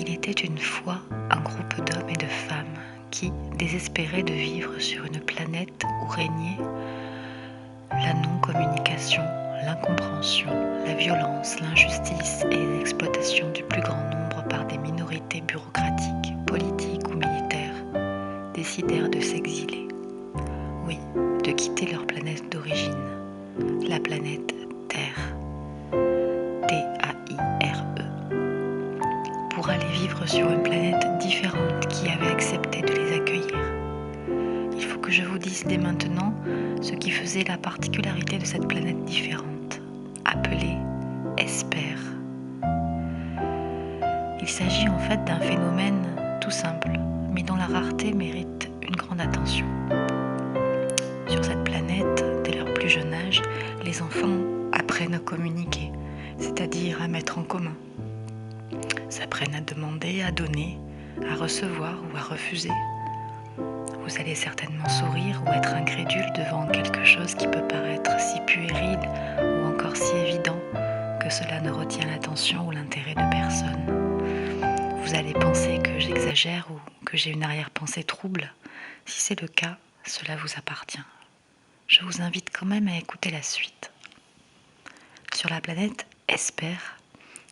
Il était une fois un groupe d'hommes et de femmes qui, désespérés de vivre sur une planète où régnait la non-communication, l'incompréhension, la violence, l'injustice et l'exploitation du plus grand nombre par des minorités bureaucratiques, politiques ou militaires, décidèrent de s'exiler. Oui, de quitter leur planète d'origine, la planète Terre, T-A-I-R-E, pour aller vivre sur une planète différente qui avait accepté de les accueillir. Il faut que je vous dise dès maintenant ce qui faisait la particularité de cette planète différente, appelée Esper. Il s'agit en fait d'un phénomène tout simple, mais dont la rareté mérite une grande attention. Sur cette planète, dès leur plus jeune âge, les enfants apprennent à communiquer, c'est-à-dire à mettre en commun. S'apprennent à demander, à donner, à recevoir ou à refuser. Vous allez certainement sourire ou être incrédule devant quelque chose qui peut paraître si puéril ou encore si évident que cela ne retient l'attention ou l'intérêt de personne. Vous allez penser que j'exagère ou que j'ai une arrière-pensée trouble. Si c'est le cas, cela vous appartient. Je vous invite quand même à écouter la suite. Sur la planète Esper,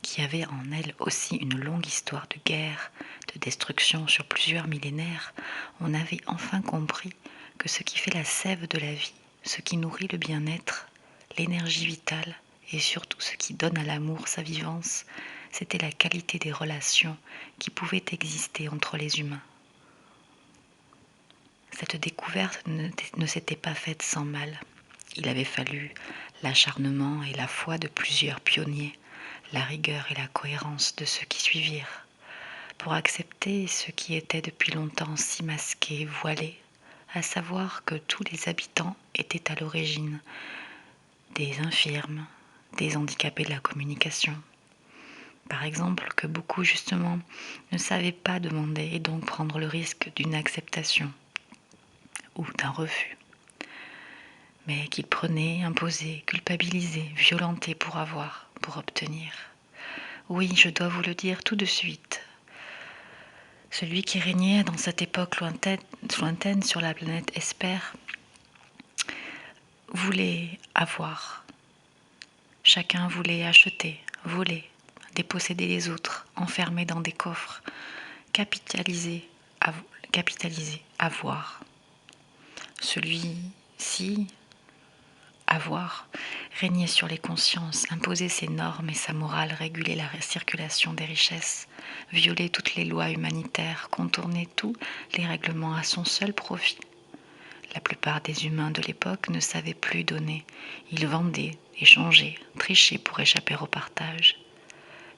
qui avait en elle aussi une longue histoire de guerre, de destruction sur plusieurs millénaires, on avait enfin compris que ce qui fait la sève de la vie, ce qui nourrit le bien-être, l'énergie vitale et surtout ce qui donne à l'amour sa vivance, c'était la qualité des relations qui pouvaient exister entre les humains. Cette découverte ne s'était pas faite sans mal. Il avait fallu l'acharnement et la foi de plusieurs pionniers, la rigueur et la cohérence de ceux qui suivirent, pour accepter ce qui était depuis longtemps si masqué, voilé, à savoir que tous les habitants étaient à l'origine des infirmes, des handicapés de la communication. Par exemple, que beaucoup justement ne savaient pas demander et donc prendre le risque d'une acceptation ou d'un refus, mais qu'ils prenaient, imposaient, culpabilisaient, violentaient pour avoir, pour obtenir. Oui, je dois vous le dire tout de suite. Celui qui régnait dans cette époque lointaine sur la planète Esper voulait avoir. Chacun voulait acheter, voler, déposséder les autres, enfermer dans des coffres, capitaliser, avoir. Celui-ci, avoir, régnait sur les consciences, imposait ses normes et sa morale, régulait la circulation des richesses, violait toutes les lois humanitaires, contournait tous les règlements à son seul profit. La plupart des humains de l'époque ne savaient plus donner. Ils vendaient, échangeaient, trichaient pour échapper au partage,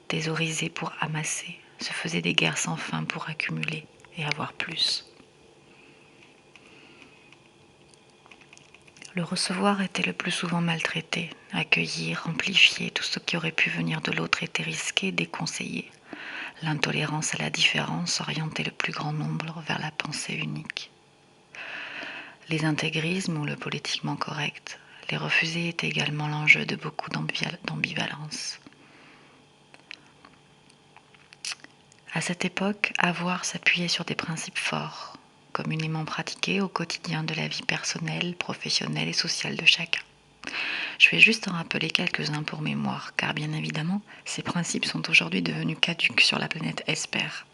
thésaurisaient pour amasser, se faisaient des guerres sans fin pour accumuler et avoir plus. Le recevoir était le plus souvent maltraité. Accueillir, amplifier tout ce qui aurait pu venir de l'autre était risqué, déconseillé. L'intolérance à la différence orientait le plus grand nombre vers la pensée unique. Les intégrismes ou le politiquement correct, les refuser était également l'enjeu de beaucoup d'ambivalence. À cette époque, avoir s'appuyait sur des principes forts, communément pratiqués au quotidien de la vie personnelle, professionnelle et sociale de chacun. Je vais juste en rappeler quelques-uns pour mémoire, car bien évidemment, ces principes sont aujourd'hui devenus caducs sur la planète Esper.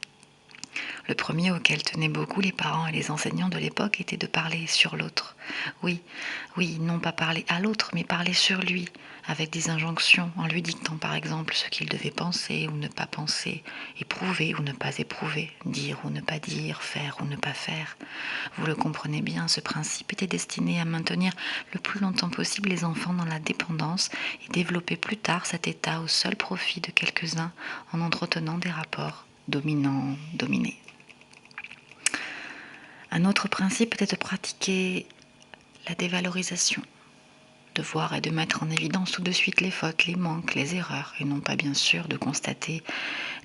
Le premier auquel tenaient beaucoup les parents et les enseignants de l'époque était de parler sur l'autre. Oui, non pas parler à l'autre, mais parler sur lui, avec des injonctions, en lui dictant par exemple ce qu'il devait penser ou ne pas penser, éprouver ou ne pas éprouver, dire ou ne pas dire, faire ou ne pas faire. Vous le comprenez bien, ce principe était destiné à maintenir le plus longtemps possible les enfants dans la dépendance et développer plus tard cet état au seul profit de quelques-uns en entretenant des rapports dominant-dominé. Un autre principe était de pratiquer la dévalorisation, de voir et de mettre en évidence tout de suite les fautes, les manques, les erreurs, et non pas bien sûr de constater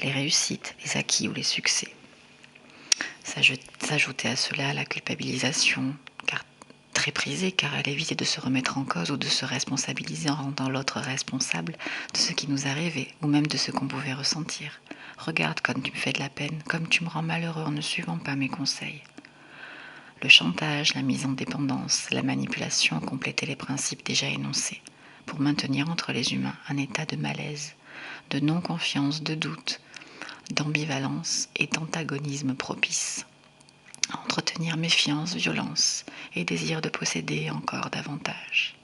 les réussites, les acquis ou les succès. S'ajoutait à cela la culpabilisation, très prisée car elle évitait de se remettre en cause ou de se responsabiliser en rendant l'autre responsable de ce qui nous arrivait ou même de ce qu'on pouvait ressentir. Regarde comme tu me fais de la peine, comme tu me rends malheureux en ne suivant pas mes conseils. Le chantage, la mise en dépendance, la manipulation complétaient les principes déjà énoncés pour maintenir entre les humains un état de malaise, de non-confiance, de doute, d'ambivalence et d'antagonisme propice à entretenir méfiance, violence et désir de posséder encore davantage.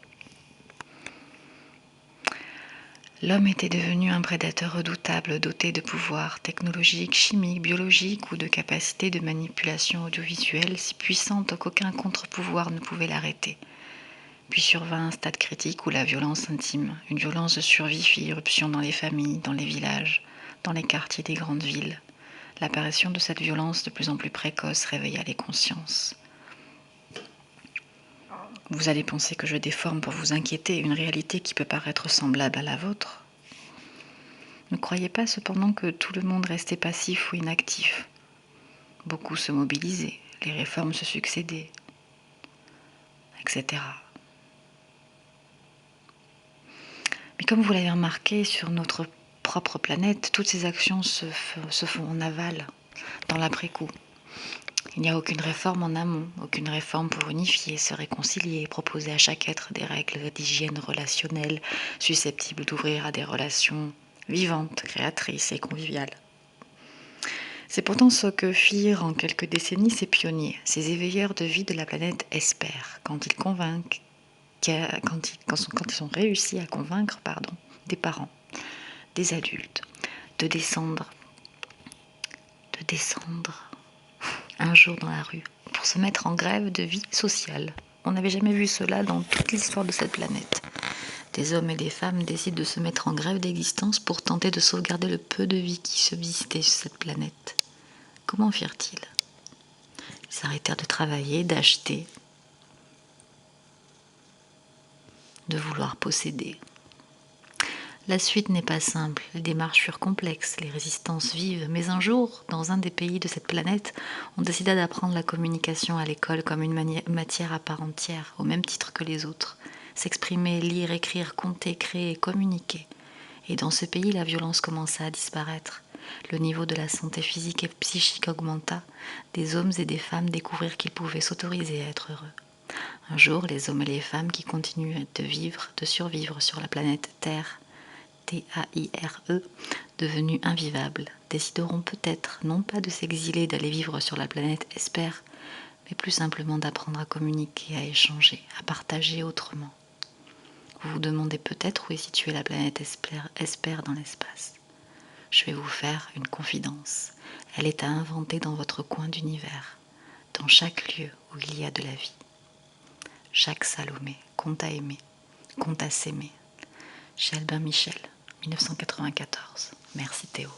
L'homme était devenu un prédateur redoutable, doté de pouvoirs technologiques, chimiques, biologiques ou de capacités de manipulation audiovisuelle si puissantes qu'aucun contre-pouvoir ne pouvait l'arrêter. Puis survint un stade critique où la violence intime, une violence de survie fit irruption dans les familles, dans les villages, dans les quartiers des grandes villes. L'apparition de cette violence de plus en plus précoce réveilla les consciences. Vous allez penser que je déforme pour vous inquiéter une réalité qui peut paraître semblable à la vôtre. Ne croyez pas cependant que tout le monde restait passif ou inactif. Beaucoup se mobilisaient, les réformes se succédaient, etc. Mais comme vous l'avez remarqué, sur notre propre planète, toutes ces actions se font en aval, dans l'après-coup. Il n'y a aucune réforme en amont, aucune réforme pour unifier, se réconcilier, proposer à chaque être des règles d'hygiène relationnelle susceptibles d'ouvrir à des relations vivantes, créatrices et conviviales. C'est pourtant ce que firent en quelques décennies ces pionniers, ces éveilleurs de vie de la planète Esper, quand ils ont réussi à convaincre des parents, des adultes, de descendre un jour dans la rue pour se mettre en grève de vie sociale. On n'avait jamais vu cela dans toute l'histoire de cette planète. Des hommes et des femmes décident de se mettre en grève d'existence pour tenter de sauvegarder le peu de vie qui subsistait sur cette planète. Comment firent-ils ? Ils s'arrêtèrent de travailler, d'acheter, de vouloir posséder. La suite n'est pas simple, les démarches furent complexes, les résistances vives, mais un jour, dans un des pays de cette planète, on décida d'apprendre la communication à l'école comme une matière à part entière, au même titre que les autres. S'exprimer, lire, écrire, compter, créer, communiquer. Et dans ce pays, la violence commença à disparaître. Le niveau de la santé physique et psychique augmenta. Des hommes et des femmes découvrirent qu'ils pouvaient s'autoriser à être heureux. Un jour, les hommes et les femmes qui continuent de survivre sur la planète Terre, T-A-I-R-E, devenus invivables, décideront peut-être non pas de s'exiler, d'aller vivre sur la planète Esper, mais plus simplement d'apprendre à communiquer, à échanger, à partager autrement. Vous vous demandez peut-être où est située la planète Esper dans l'espace. Je vais vous faire une confidence. Elle est à inventer dans votre coin d'univers, dans chaque lieu où il y a de la vie. Jacques Salomé, Conte à aimer, Conte à s'aimer. Chez Albin Michel, 1994. Merci Théo.